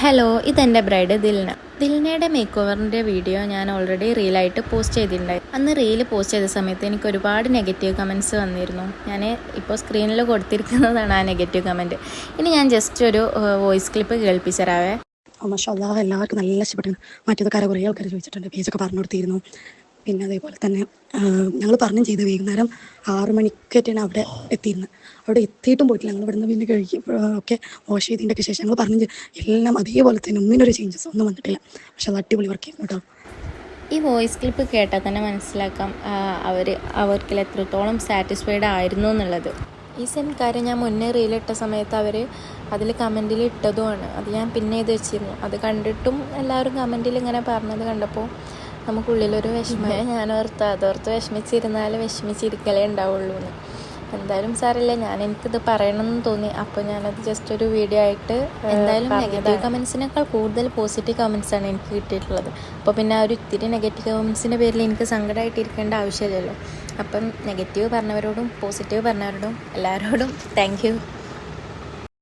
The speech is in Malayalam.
ഹലോ, ഇതെൻ്റെ ബ്രൈഡ് ദിൽന. ദിൽനയുടെ മേക്ക് ഓവറിൻ്റെ വീഡിയോ ഞാൻ ഓൾറെഡി റീലായിട്ട് പോസ്റ്റ് ചെയ്തിട്ടുണ്ടായി. അന്ന് റീല് പോസ്റ്റ് ചെയ്ത സമയത്ത് എനിക്ക് ഒരുപാട് നെഗറ്റീവ് കമൻറ്റ്സ് വന്നിരുന്നു. ഞാൻ ഇപ്പോൾ സ്ക്രീനിൽ കൊടുത്തിരിക്കുന്നതാണ് ആ നെഗറ്റീവ് കമൻറ്റ്. ഇനി ഞാൻ ജസ്റ്റ് ഒരു വോയിസ് ക്ലിപ്പ് കേൾപ്പിച്ചു തരാവേ. മാഷാ എല്ലാവർക്കും നല്ല ഇഷ്ടപ്പെട്ടു. മറ്റേതൊക്കെ കുറേ ആൾക്കാർ ചോദിച്ചിട്ടുണ്ട്, പേജൊക്കെ പറഞ്ഞു കൊടുത്തിരുന്നു. പിന്നെ അതേപോലെ തന്നെ ഞങ്ങൾ പറഞ്ഞും ചെയ്ത് വൈകുന്നേരം 6 മണിക്കായിട്ടാണ് അവിടെ എത്തിയിരുന്നത്. അവിടെ എത്തിയിട്ടും പോയിട്ടില്ല. ഞങ്ങൾ ഇവിടുന്ന് പിന്നെ കഴുകി ഒക്കെ വാഷ് ചെയ്തതിൻ്റെയൊക്കെ ശേഷം ഞങ്ങൾ പറഞ്ഞു എല്ലാം അതേപോലെ തന്നെ ഒന്നിനൊരു ചേഞ്ചസ് ഒന്നും വന്നിട്ടില്ല. പക്ഷെ അത് അടിപൊളി വർക്ക് ചെയ്യുന്നു കേട്ടോ. ഈ വോയിസ് ക്ലിപ്പ് കേട്ടാൽ തന്നെ മനസ്സിലാക്കാം അവർക്ക് എത്രത്തോളം സാറ്റിസ്ഫൈഡ് ആയിരുന്നു എന്നുള്ളത്. ഈ സെയിം കാര്യം ഞാൻ മുന്നേ റീലിട്ട സമയത്ത് അവർ അതിൽ കമൻറ്റിൽ ഇട്ടതുമാണ്. അത് ഞാൻ പിന്നെ ഇത് വെച്ചിരുന്നു. അത് കണ്ടിട്ടും എല്ലാവരും കമൻറ്റിൽ ഇങ്ങനെ പറഞ്ഞത് കണ്ടപ്പോൾ നമുക്കുള്ളിലൊരു വിഷമം. അതോർത്ത് വിഷമിച്ചിരുന്നാൽ വിഷമിച്ചിരിക്കലേ ഉണ്ടാവുള്ളൂ എന്ന്. എന്തായാലും സാറില്ല, എനിക്കിത് പറയണമെന്ന് തോന്നി. അപ്പോൾ ഞാനത് ജസ്റ്റ് ഒരു വീഡിയോ ആയിട്ട് എന്തായാലും നെഗറ്റീവ് കമൻസിനേക്കാൾ കൂടുതൽ പോസിറ്റീവ് കമൻസാണ് എനിക്ക് കിട്ടിയിട്ടുള്ളത്. അപ്പോൾ പിന്നെ ആ ഒരു ഇത്തിരി നെഗറ്റീവ് കമൻസിൻ്റെ പേരിൽ എനിക്ക് സങ്കടമായിട്ടിരിക്കേണ്ട ആവശ്യമില്ലല്ലോ. അപ്പം നെഗറ്റീവ് പറഞ്ഞവരോടും പോസിറ്റീവ് പറഞ്ഞവരോടും എല്ലാവരോടും താങ്ക് യു.